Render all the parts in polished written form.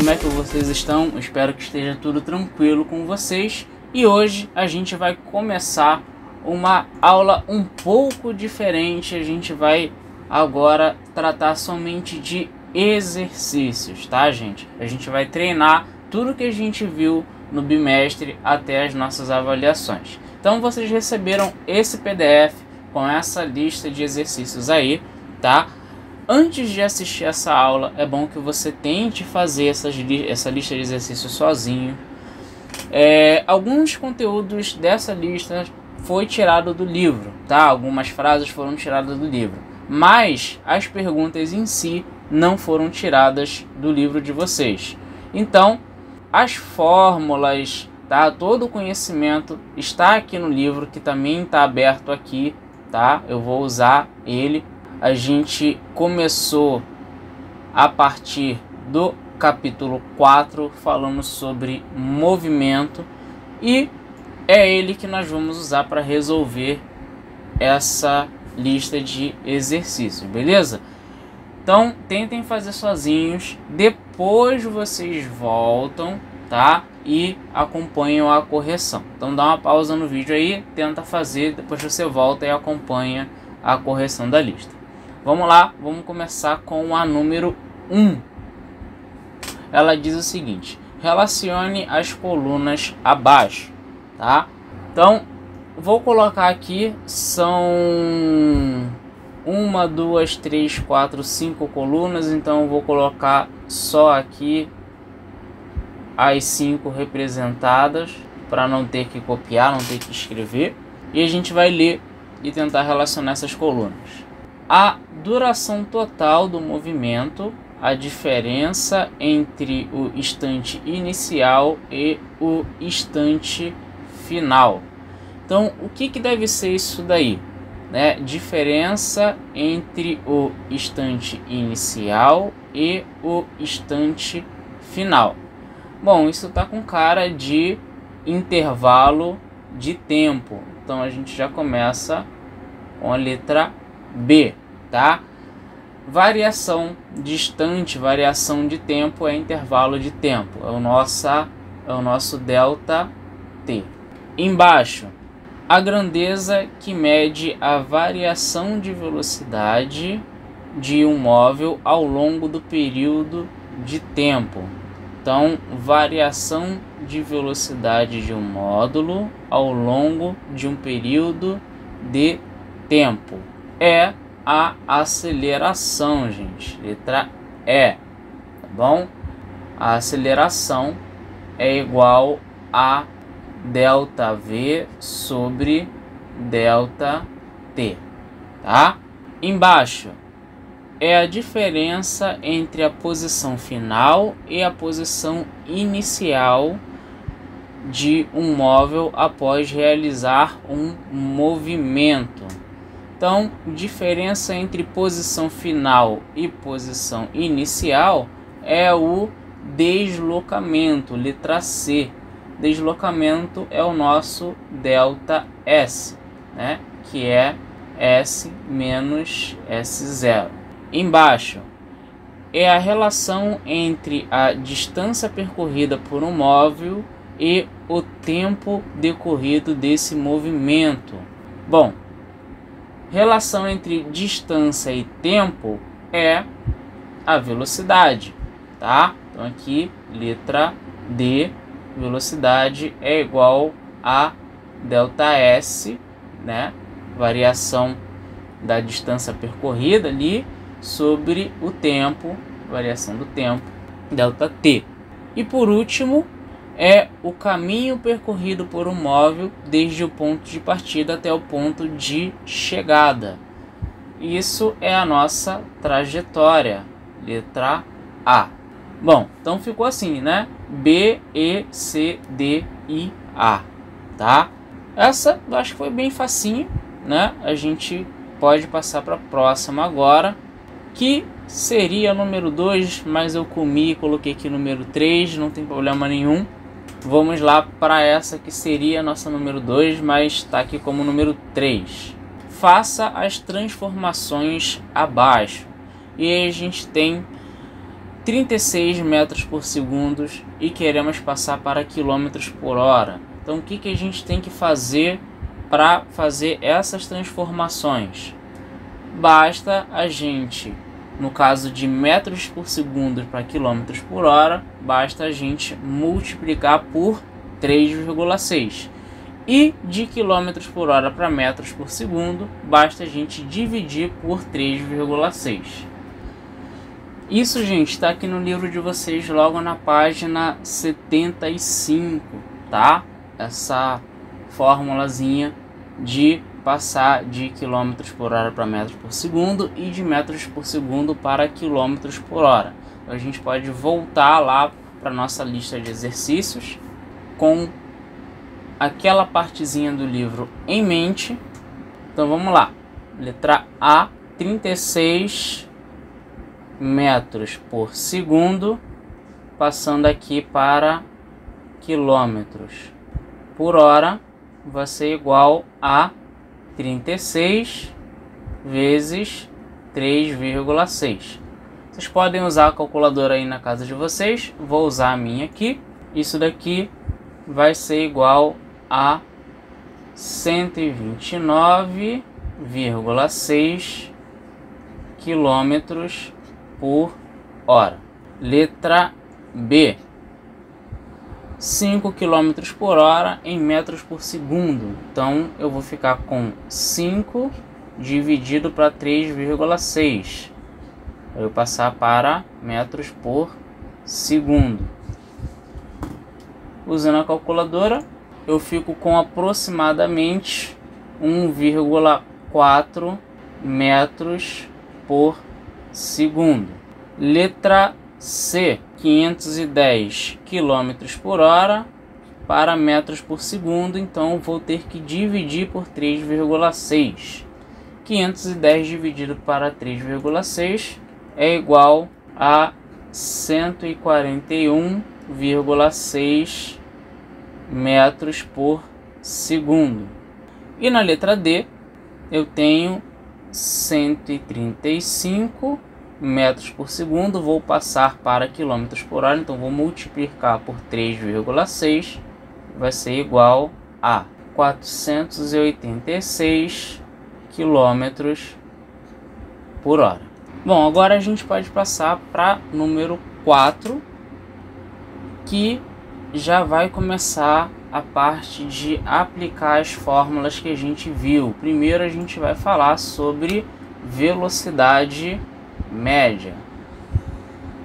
como é que vocês estão? Espero que esteja tudo tranquilo com vocês. E hoje a gente vai começar uma aula um pouco diferente. A gente vai agora tratar somente de exercícios, tá, gente? A gente vai treinar tudo que a gente viu no bimestre até as nossas avaliações. Então vocês receberam esse PDF com essa lista de exercícios aí, tá? Antes de assistir essa aula, é bom que você tente fazer essa lista de exercícios sozinho. Alguns conteúdos dessa lista foi tirado do livro, tá? Algumas frases foram tiradas do livro, mas as perguntas em si não foram tiradas do livro de vocês. Então, as fórmulas, tá? Todo o conhecimento está aqui no livro, que também está aberto aqui, tá? Eu vou usar ele. A gente começou a partir do capítulo 4 falando sobre movimento e é ele que nós vamos usar para resolver essa lista de exercícios, beleza? Então tentem fazer sozinhos, depois vocês voltam, tá? E acompanham a correção. Então dá uma pausa no vídeo aí, tenta fazer, depois você volta e acompanha a correção da lista. Vamos lá, vamos começar com a número 1. Ela diz o seguinte: relacione as colunas abaixo, tá? Então, vou colocar aqui, são 1, 2, 3, 4, 5 colunas, então eu vou colocar só aqui as 5 representadas, para não ter que copiar, não ter que escrever. E a gente vai ler e tentar relacionar essas colunas. A duração total do movimento, a diferença entre o instante inicial e o instante final. Então, o que deve ser isso daí? Né? Diferença entre o instante inicial e o instante final. Bom, isso está com cara de intervalo de tempo. Então, a gente já começa com a letra B, tá? Variação distante, variação de tempo é intervalo de tempo, é o nosso delta t. Embaixo, a grandeza que mede a variação de velocidade de um móvel ao longo do período de tempo. Então, variação de velocidade de um módulo ao longo de um período de tempo é a aceleração, gente. Letra E, tá bom? A aceleração é igual a delta V sobre delta T, tá? Embaixo é a diferença entre a posição final e a posição inicial de um móvel após realizar um movimento. Então, diferença entre posição final e posição inicial é o deslocamento, letra C. Deslocamento é o nosso delta S, né? Que é S menos S0. Embaixo é a relação entre a distância percorrida por um móvel e o tempo decorrido desse movimento. Bom, relação entre distância e tempo é a velocidade, tá? Então aqui, letra D, velocidade é igual a delta S, né? Variação da distância percorrida ali sobre o tempo, variação do tempo, delta T. E por último, é o caminho percorrido por um móvel desde o ponto de partida até o ponto de chegada. Isso é a nossa trajetória, letra A. Bom, então ficou assim, né? B, E, C, D, I, A, tá? Essa eu acho que foi bem facinho, né? A gente pode passar para a próxima agora, que seria número 2, mas eu comi e coloquei aqui número 3, não tem problema nenhum. Vamos lá para essa que seria a nossa número 2, mas está aqui como número 3. Faça as transformações abaixo. E aí a gente tem 36 metros por segundo e queremos passar para quilômetros por hora. Então o que a gente tem que fazer para fazer essas transformações? Basta a gente, no caso de metros por segundo para quilômetros por hora, basta a gente multiplicar por 3,6. E de quilômetros por hora para metros por segundo, basta a gente dividir por 3,6. Isso, gente, está aqui no livro de vocês logo na página 75, tá? Essa formulazinha de passar de quilômetros por hora para metros por segundo e de metros por segundo para quilômetros por hora. Então, a gente pode voltar lá para nossa lista de exercícios com aquela partezinha do livro em mente. Então vamos lá. Letra A, 36 metros por segundo, passando aqui para quilômetros por hora, vai ser igual a 36 vezes 3,6. Vocês podem usar a calculadora aí na casa de vocês, vou usar a minha aqui. Isso daqui vai ser igual a 129,6 quilômetros por hora. Letra B, 5 km por hora em metros por segundo. Então eu vou ficar com 5 dividido para 3,6. Eu vou passar para metros por segundo. Usando a calculadora, eu fico com aproximadamente 1,4 metros por segundo. Letra C, 510 km por hora para metros por segundo, então vou ter que dividir por 3,6. 510 dividido para 3,6 é igual a 141,6 metros por segundo. E na letra D eu tenho 135 metros por segundo, vou passar para quilômetros por hora, então vou multiplicar por 3,6, vai ser igual a 486 quilômetros por hora. Bom, agora a gente pode passar para número 4, que já vai começar a parte de aplicar as fórmulas que a gente viu. Primeiro a gente vai falar sobre velocidade média.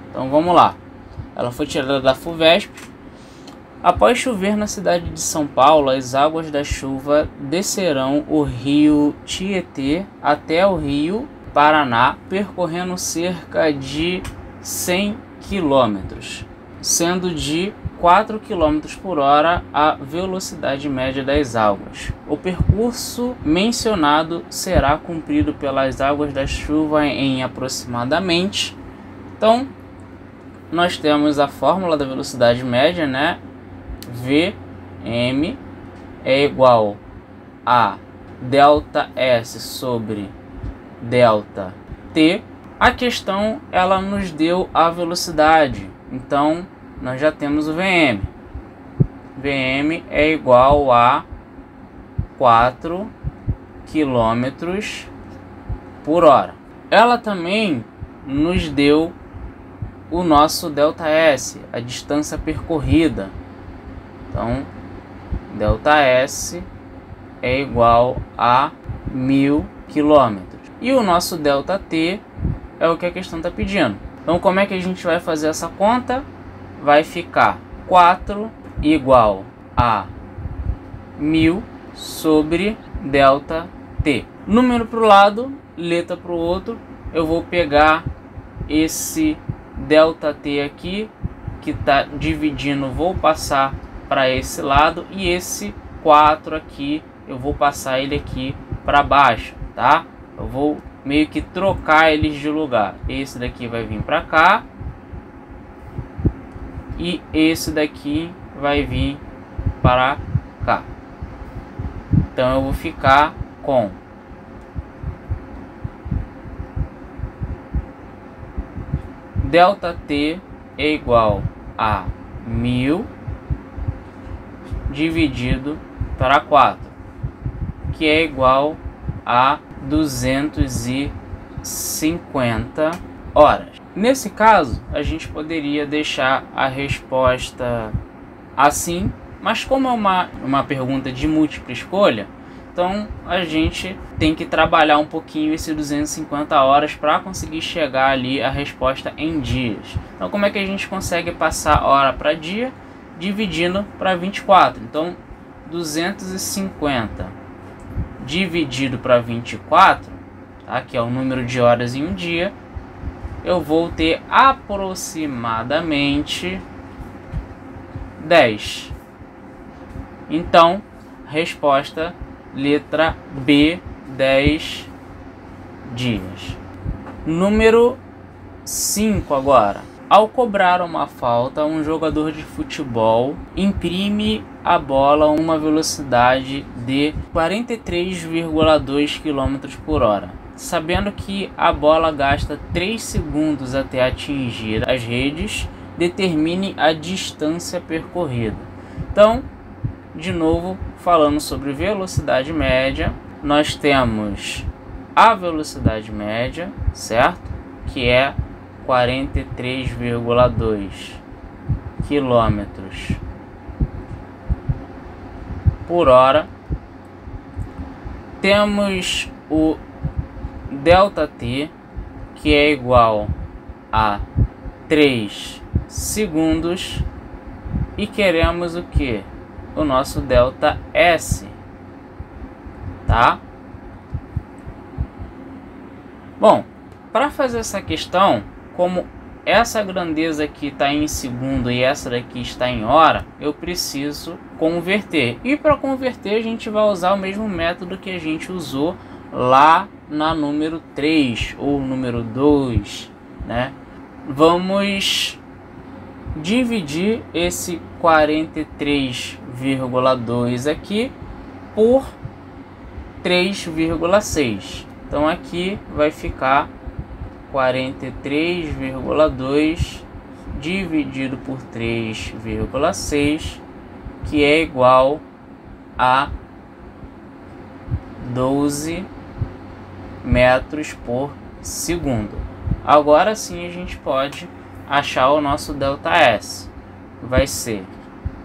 Então vamos lá. Ela foi tirada da FUVESP. Após chover na cidade de São Paulo, as águas da chuva descerão o rio Tietê até o rio Paraná, percorrendo cerca de 100 quilômetros, sendo de 4 km por hora a velocidade média das águas. O percurso mencionado será cumprido pelas águas da chuva em aproximadamente. Então, nós temos a fórmula da velocidade média, né? Vm é igual a delta S sobre delta T. A questão, ela nos deu a velocidade, então nós já temos o Vm. Vm é igual a 4 km por hora. Ela também nos deu o nosso ΔS, a distância percorrida. Então, ΔS é igual a 1000 km. E o nosso ΔT é o que a questão está pedindo. Então, como é que a gente vai fazer essa conta? Vai ficar 4 igual a 1000 sobre ΔT. Número para o lado, letra para o outro. Eu vou pegar esse ΔT aqui, que está dividindo, vou passar para esse lado. E esse 4 aqui, eu vou passar ele aqui para baixo, tá? Eu vou meio que trocar eles de lugar. Esse daqui vai vir para cá. E esse daqui vai vir para cá. Então eu vou ficar com 1000 ΔT é igual a 1000 dividido para 4, que é igual a 250 horas. Nesse caso, a gente poderia deixar a resposta assim, mas como é uma pergunta de múltipla escolha, então a gente tem que trabalhar um pouquinho esse 250 horas para conseguir chegar ali a resposta em dias. Então como é que a gente consegue passar hora para dia? Dividindo para 24. Então 250 dividido para 24, tá? Que é o número de horas em um dia, eu vou ter aproximadamente 10. Então, resposta letra B, 10 dias. Número 5 agora. Ao cobrar uma falta, um jogador de futebol imprime a bola a uma velocidade de 43,2 km por hora. Sabendo que a bola gasta 3 segundos até atingir as redes, determine a distância percorrida. Então, de novo, falando sobre velocidade média, nós temos a velocidade média, certo? Que é 43,2 km por hora. Temos o ΔT, que é igual a 3 segundos, e queremos o que? O nosso ΔS, tá? Bom, para fazer essa questão, como essa grandeza aqui está em segundo e essa daqui está em hora, eu preciso converter. E para converter a gente vai usar o mesmo método que a gente usou lá na número 3 ou número 2, né? Vamos dividir esse 43,2 aqui por 3,6. Então aqui vai ficar 43,2 dividido por 3,6, que é igual a 12 metros por segundo. Agora sim a gente pode achar o nosso ΔS. Vai ser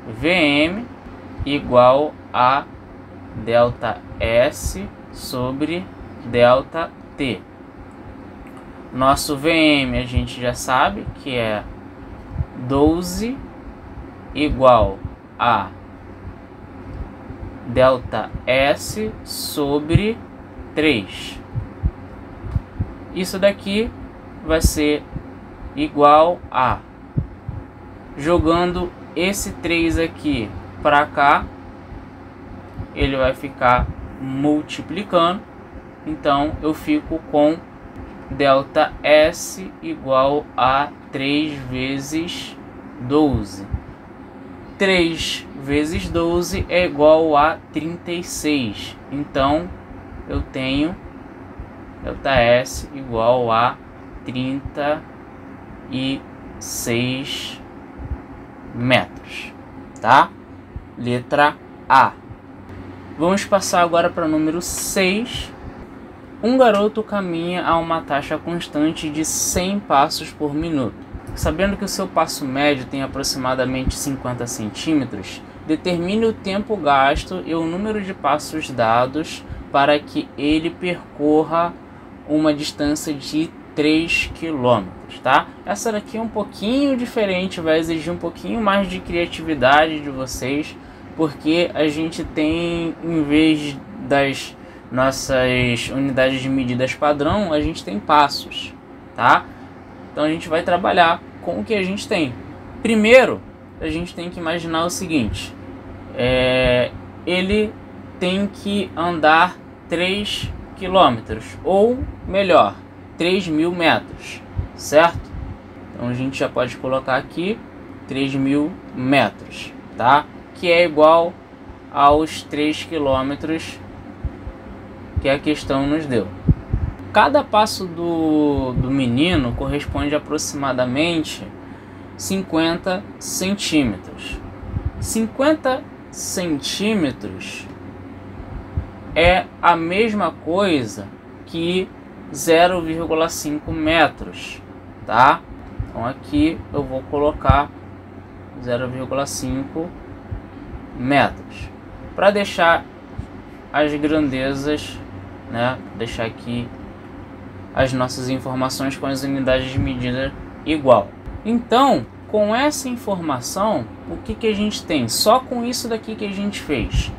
Vm igual a ΔS sobre ΔT. Nosso Vm a gente já sabe que é 12 igual a ΔS sobre 3. Isso daqui vai ser igual a, jogando esse 3 aqui para cá, ele vai ficar multiplicando. Então eu fico com ΔS igual a 3 vezes 12. 3 vezes 12 é igual a 36. Então eu tenho ΔS igual a 36 metros, tá? Letra A. Vamos passar agora para o número 6. Um garoto caminha a uma taxa constante de 100 passos por minuto. Sabendo que o seu passo médio tem aproximadamente 50 centímetros, determine o tempo gasto e o número de passos dados para que ele percorra uma distância de 3 km, tá? Essa daqui é um pouquinho diferente, vai exigir um pouquinho mais de criatividade de vocês, porque a gente tem, em vez das nossas unidades de medidas padrão, a gente tem passos, tá? Então a gente vai trabalhar com o que a gente tem. Primeiro, a gente tem que imaginar o seguinte: ele tem que andar 3 km, ou melhor, 3.000 metros, certo? Então a gente já pode colocar aqui 3.000 metros, tá? Que é igual aos 3 km que a questão nos deu. Cada passo do menino corresponde a aproximadamente 50 centímetros. 50 centímetros é a mesma coisa que 0,5 metros, tá? Então aqui eu vou colocar 0,5 metros para deixar as grandezas, né? Deixar aqui as nossas informações com as unidades de medida igual. Então, com essa informação, o que a gente tem? Só com isso daqui que a gente fez.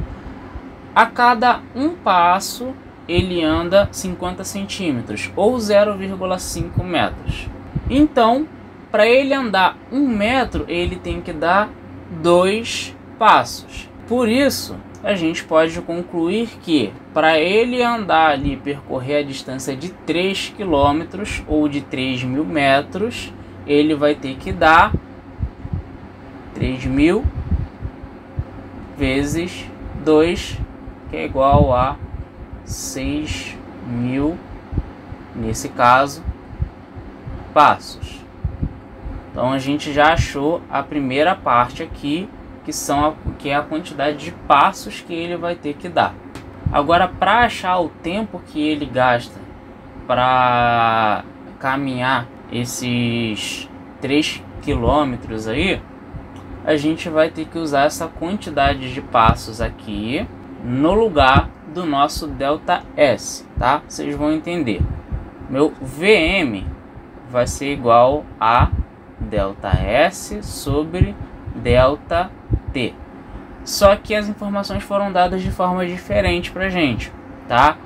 A cada um passo, ele anda 50 centímetros, ou 0,5 metros. Então, para ele andar 1 metro, ele tem que dar 2 passos. Por isso, a gente pode concluir que para ele andar ali, percorrer a distância de 3 km ou de 3.000 metros, ele vai ter que dar 3.000 vezes 2, que é igual a 6.000, nesse caso, passos. Então a gente já achou a primeira parte aqui, que é a quantidade de passos que ele vai ter que dar. Agora, para achar o tempo que ele gasta para caminhar esses 3 quilômetros aí, a gente vai ter que usar essa quantidade de passos aqui no lugar do nosso ΔS, tá? Vocês vão entender. Meu VM vai ser igual a ΔS sobre ΔT. Só que as informações foram dadas de forma diferente pra gente, tá?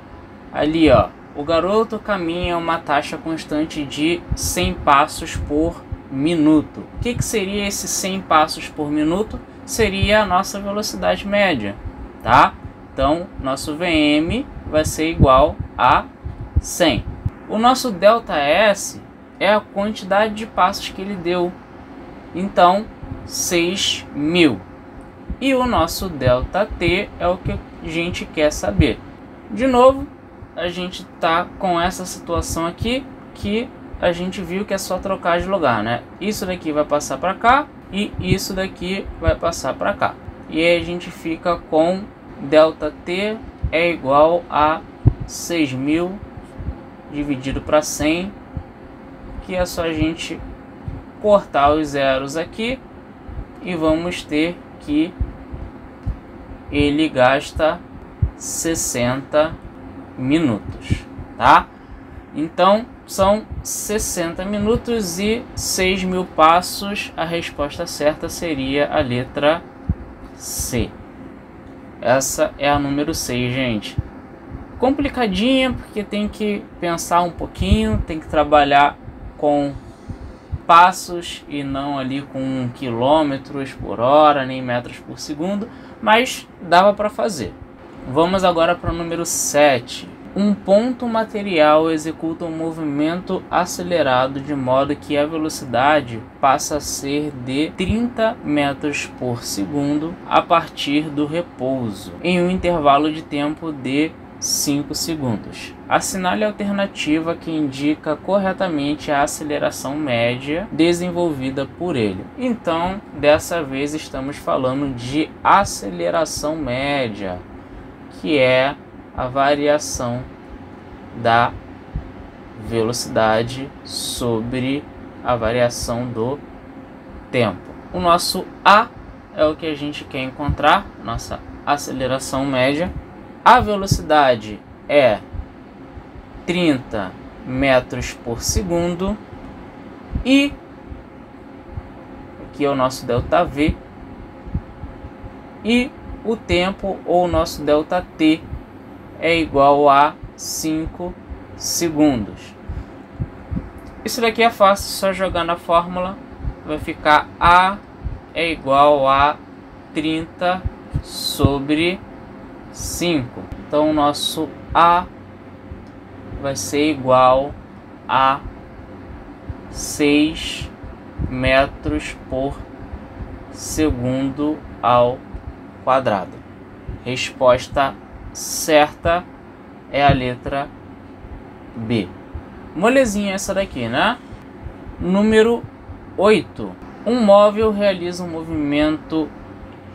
Ali, ó, o garoto caminha uma taxa constante de 100 passos por minuto. O que seria esses 100 passos por minuto? Seria a nossa velocidade média, tá? Então, nosso VM vai ser igual a 100. O nosso ΔS é a quantidade de passos que ele deu. Então, 6.000. E o nosso ΔT é o que a gente quer saber. De novo, a gente tá com essa situação aqui que a gente viu que é só trocar de lugar, né? Isso daqui vai passar para cá e isso daqui vai passar para cá. E aí a gente fica com ΔT é igual a 6.000 dividido para 100, que é só a gente cortar os zeros aqui e vamos ter que ele gasta 60 minutos, tá? Então são 60 minutos e 6.000 passos. A resposta certa seria a letra C. Essa é a número 6, gente. Complicadinha porque tem que pensar um pouquinho, tem que trabalhar com passos e não ali com quilômetros por hora, nem metros por segundo, mas dava para fazer. Vamos agora para o número 7. Um ponto material executa um movimento acelerado de modo que a velocidade passa a ser de 30 metros por segundo a partir do repouso, em um intervalo de tempo de 5 segundos. Assinale a alternativa que indica corretamente a aceleração média desenvolvida por ele. Então, dessa vez estamos falando de aceleração média, que é a variação da velocidade sobre a variação do tempo. O nosso A é o que a gente quer encontrar, nossa aceleração média. A velocidade é 30 metros por segundo e aqui é o nosso ΔV e o tempo ou o nosso ΔT é igual a 5 segundos. Isso daqui é fácil, só jogar na fórmula vai ficar A é igual a 30 sobre 5. Então o nosso A vai ser igual a 6 metros por segundo ao quadrado. Resposta certa é a letra B. Molezinha essa daqui, né? Número 8. Um móvel realiza um movimento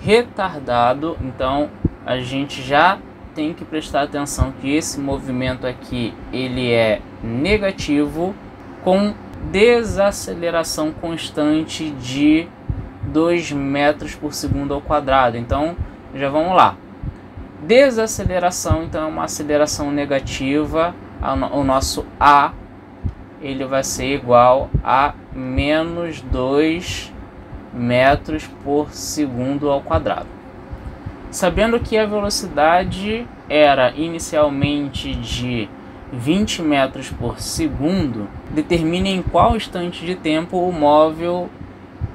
retardado. Então, a gente já tem que prestar atenção que esse movimento aqui, ele é negativo, com desaceleração constante de 2 metros por segundo ao quadrado. Então, já vamos lá. Desaceleração, então, é uma aceleração negativa. O nosso A, ele vai ser igual a menos 2 metros por segundo ao quadrado. Sabendo que a velocidade era inicialmente de 20 metros por segundo, determine em qual instante de tempo o móvel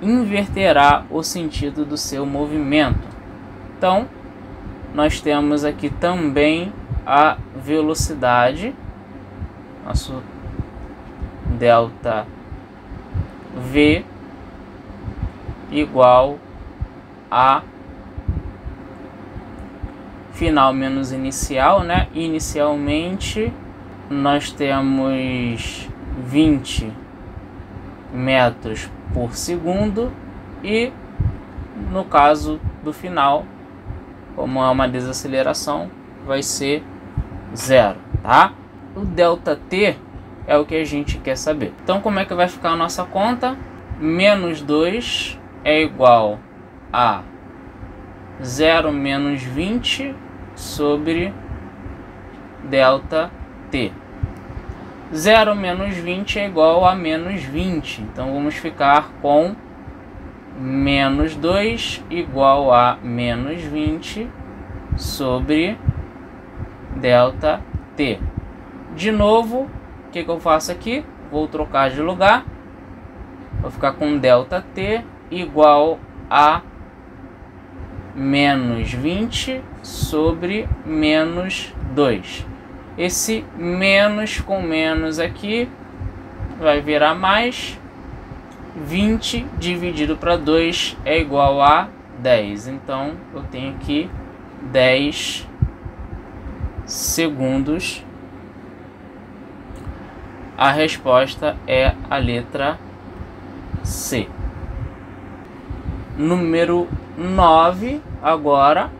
inverterá o sentido do seu movimento. Então, nós temos aqui também a velocidade, nosso delta V igual a final menos inicial, né? Inicialmente nós temos 20 metros por segundo e no caso do final, como é uma desaceleração, vai ser 0, tá? O delta T é o que a gente quer saber. Então, como é que vai ficar a nossa conta? Menos 2 é igual a 0 menos 20 sobre delta T. 0 menos 20 é igual a menos 20. Então, vamos ficar com menos 2 igual a menos 20 sobre delta T. De novo, o que eu faço aqui? Vou trocar de lugar. Vou ficar com delta T igual a menos 20 sobre menos 2. Esse menos com menos aqui vai virar mais. 20 dividido para 2 é igual a 10. Então, eu tenho aqui 10 segundos. A resposta é a letra C. Número 9. Agora,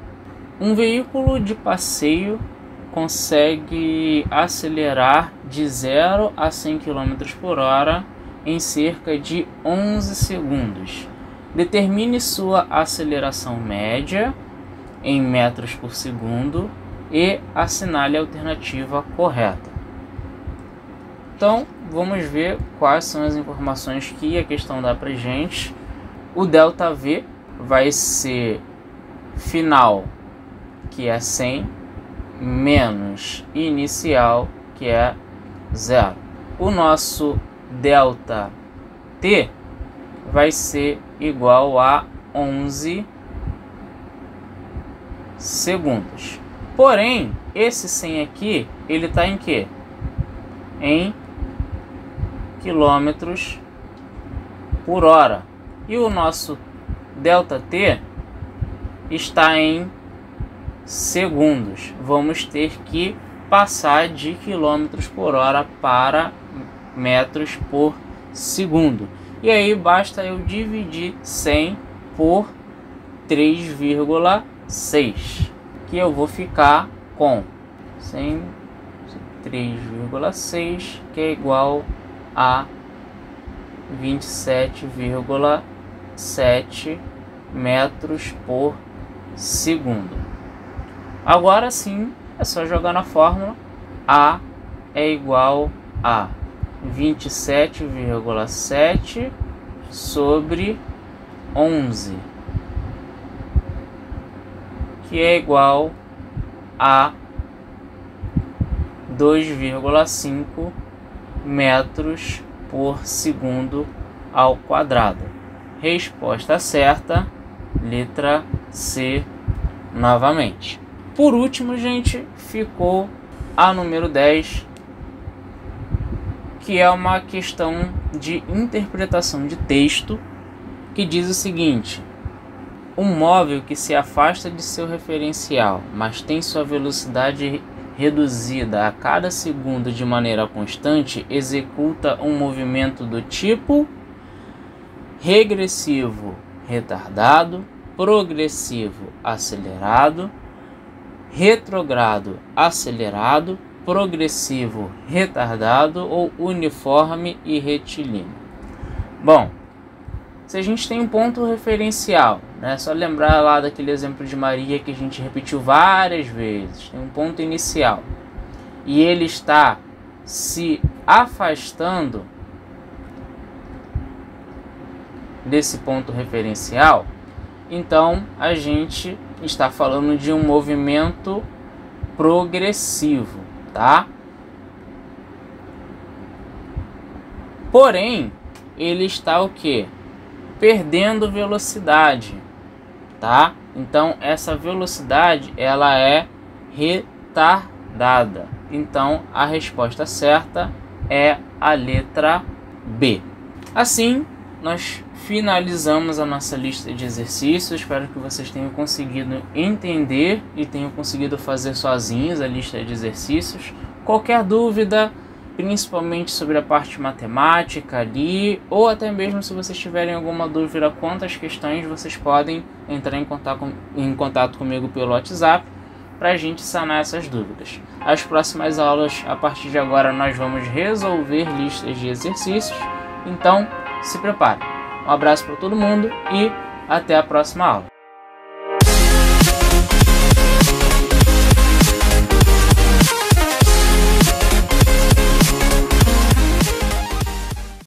um veículo de passeio consegue acelerar de 0 a 100 km por hora em cerca de 11 segundos. Determine sua aceleração média em metros por segundo e assinale a alternativa correta. Então, vamos ver quais são as informações que a questão dá pra gente. O delta V vai ser final, que é 100, menos inicial, que é 0. O nosso delta T vai ser igual a 11 segundos. Porém, esse 100 aqui, ele está em quê? Em quilômetros por hora. E o nosso delta T está em segundos. Vamos ter que passar de quilômetros por hora para metros por segundo. E aí basta eu dividir 100 por 3,6, que eu vou ficar com 3,6, que é igual a 27,7 metros por segundo. Agora sim, é só jogar na fórmula. A é igual a 27,7 sobre 11, que é igual a 2,5 metros por segundo ao quadrado. Resposta certa, letra C novamente. Por último, gente, ficou a número 10, que é uma questão de interpretação de texto, que diz o seguinte: um móvel que se afasta de seu referencial, mas tem sua velocidade reduzida a cada segundo de maneira constante executa um movimento do tipo regressivo retardado, progressivo acelerado, retrogrado acelerado, progressivo retardado ou uniforme e retilíneo. Bom, se a gente tem um ponto referencial, né, só lembrar lá daquele exemplo de Maria que a gente repetiu várias vezes, tem um ponto inicial e ele está se afastando desse ponto referencial, então a gente está falando de um movimento progressivo, tá? Porém, ele está o quê? Perdendo velocidade, tá? Então essa velocidade ela é retardada. Então a resposta certa é a letra B. Assim, nós finalizamos a nossa lista de exercícios. Espero que vocês tenham conseguido entender e tenham conseguido fazer sozinhos a lista de exercícios. Qualquer dúvida, principalmente sobre a parte matemática ali, ou até mesmo se vocês tiverem alguma dúvida quanto às questões, vocês podem entrar em contato comigo pelo WhatsApp para a gente sanar essas dúvidas. As próximas aulas, a partir de agora, nós vamos resolver listas de exercícios, então se prepare. Um abraço para todo mundo e até a próxima aula.